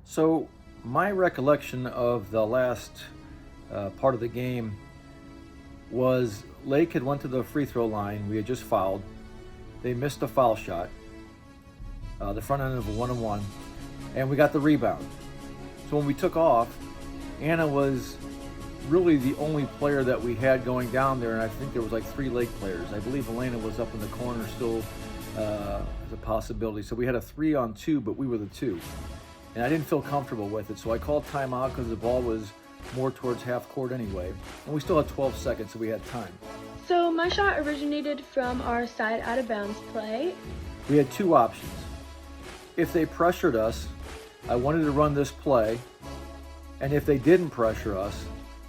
So my recollection of the last part of the game was Lake had went to the free throw line. We had just fouled. They missed a foul shot, the front end of a 1-on-1, and we got the rebound. So when we took off, Anna was really the only player that we had going down there, and I think there was like 3 Lake players. I believe Elena was up in the corner still as a possibility. So we had a 3-on-2, but we were the 2. And I didn't feel comfortable with it, so I called timeout because the ball was more towards half court anyway. And we still had 12 seconds, so we had time. So my shot originated from our side out of bounds play. We had 2 options. If they pressured us, I wanted to run this play. And if they didn't pressure us,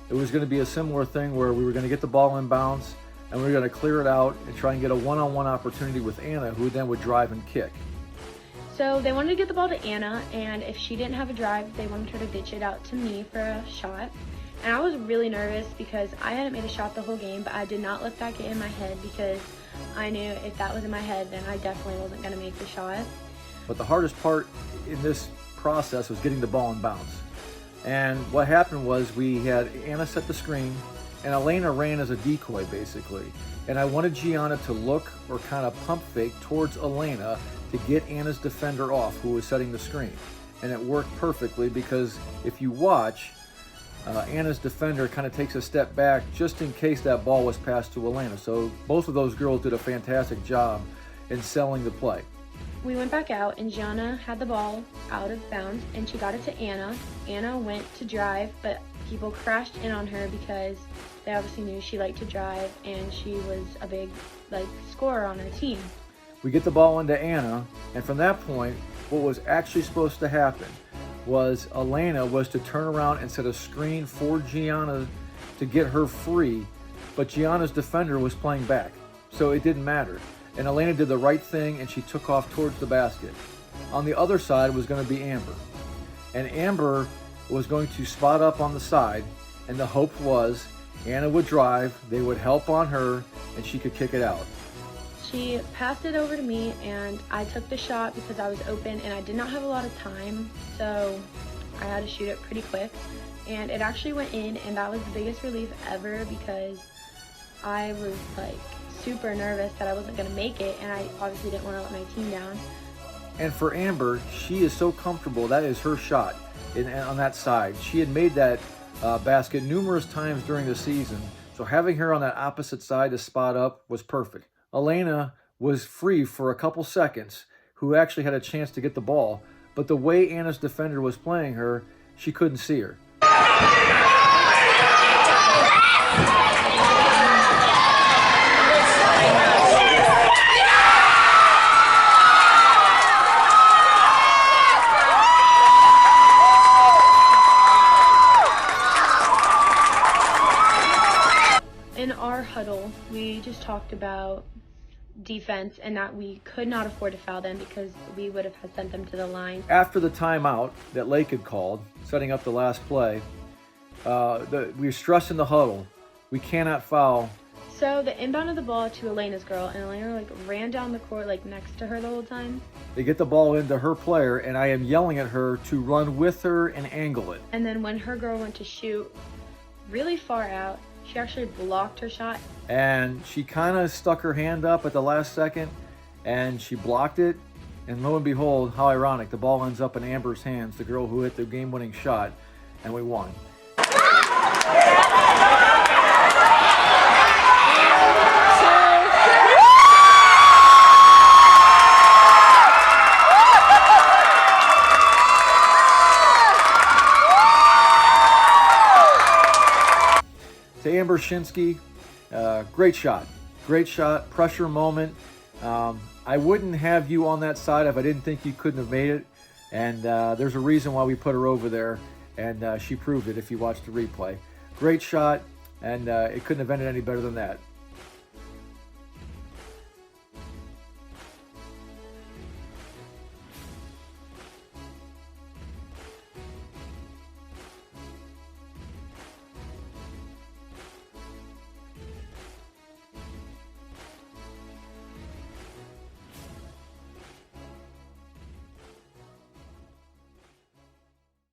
it was going to be a similar thing where we were going to get the ball in bounds and we were going to clear it out and try and get a one-on-one opportunity with Anna, who then would drive and kick. So they wanted to get the ball to Anna, and if she didn't have a drive, they wanted her to ditch it out to me for a shot. And I was really nervous because I hadn't made a shot the whole game, but I did not let that get in my head because I knew if that was in my head, then I definitely wasn't going to make the shot. But the hardest part in this process was getting the ball in bounds. And what happened was we had Anna set the screen, and Elena ran as a decoy, basically. And I wanted Gianna to look or kind of pump fake towards Elena to get Anna's defender off, who was setting the screen. And it worked perfectly because if you watch, Anna's defender kind of takes a step back just in case that ball was passed to Elena. So both of those girls did a fantastic job in selling the play. We went back out, and Gianna had the ball out of bounds, and she got it to Anna. Anna went to drive, but people crashed in on her because they obviously knew she liked to drive, and she was a big scorer on her team. We get the ball into Anna, and from that point, what was actually supposed to happen was Elena was to turn around and set a screen for Gianna to get her free, but Gianna's defender was playing back, so it didn't matter. And Elena did the right thing, and she took off towards the basket. On the other side was going to be Amber. And Amber was going to spot up on the side, and the hope was Anna would drive, they would help on her, and she could kick it out. She passed it over to me, and I took the shot because I was open and I did not have a lot of time, so I had to shoot it pretty quick. And it actually went in, and that was the biggest relief ever because I was super nervous that I wasn't going to make it, and I obviously didn't want to let my team down. And for Amber, she is so comfortable. That is her shot on that side. She had made that basket numerous times during the season, so having her on that opposite side to spot up was perfect. Elena was free for a couple seconds, who actually had a chance to get the ball, but the way Anna's defender was playing her, she couldn't see her. In our huddle, we just talked about defense and that we could not afford to foul them because we would have sent them to the line. After the timeout that Lake had called, setting up the last play, we were stressing the huddle. We cannot foul. So the inbound of the ball to Elena's girl, and Elena ran down the court next to her the whole time. They get the ball into her player, and I am yelling at her to run with her and angle it. And then when her girl went to shoot really far out, she actually blocked her shot. And she kind of stuck her hand up at the last second, and she blocked it. And lo and behold, how ironic, the ball ends up in Amber's hands, the girl who hit the game-winning shot, and we won. To Amber Shinsky, great shot, pressure moment. I wouldn't have you on that side if I didn't think you couldn't have made it, and there's a reason why we put her over there, and she proved it if you watch the replay. Great shot, and it couldn't have ended any better than that.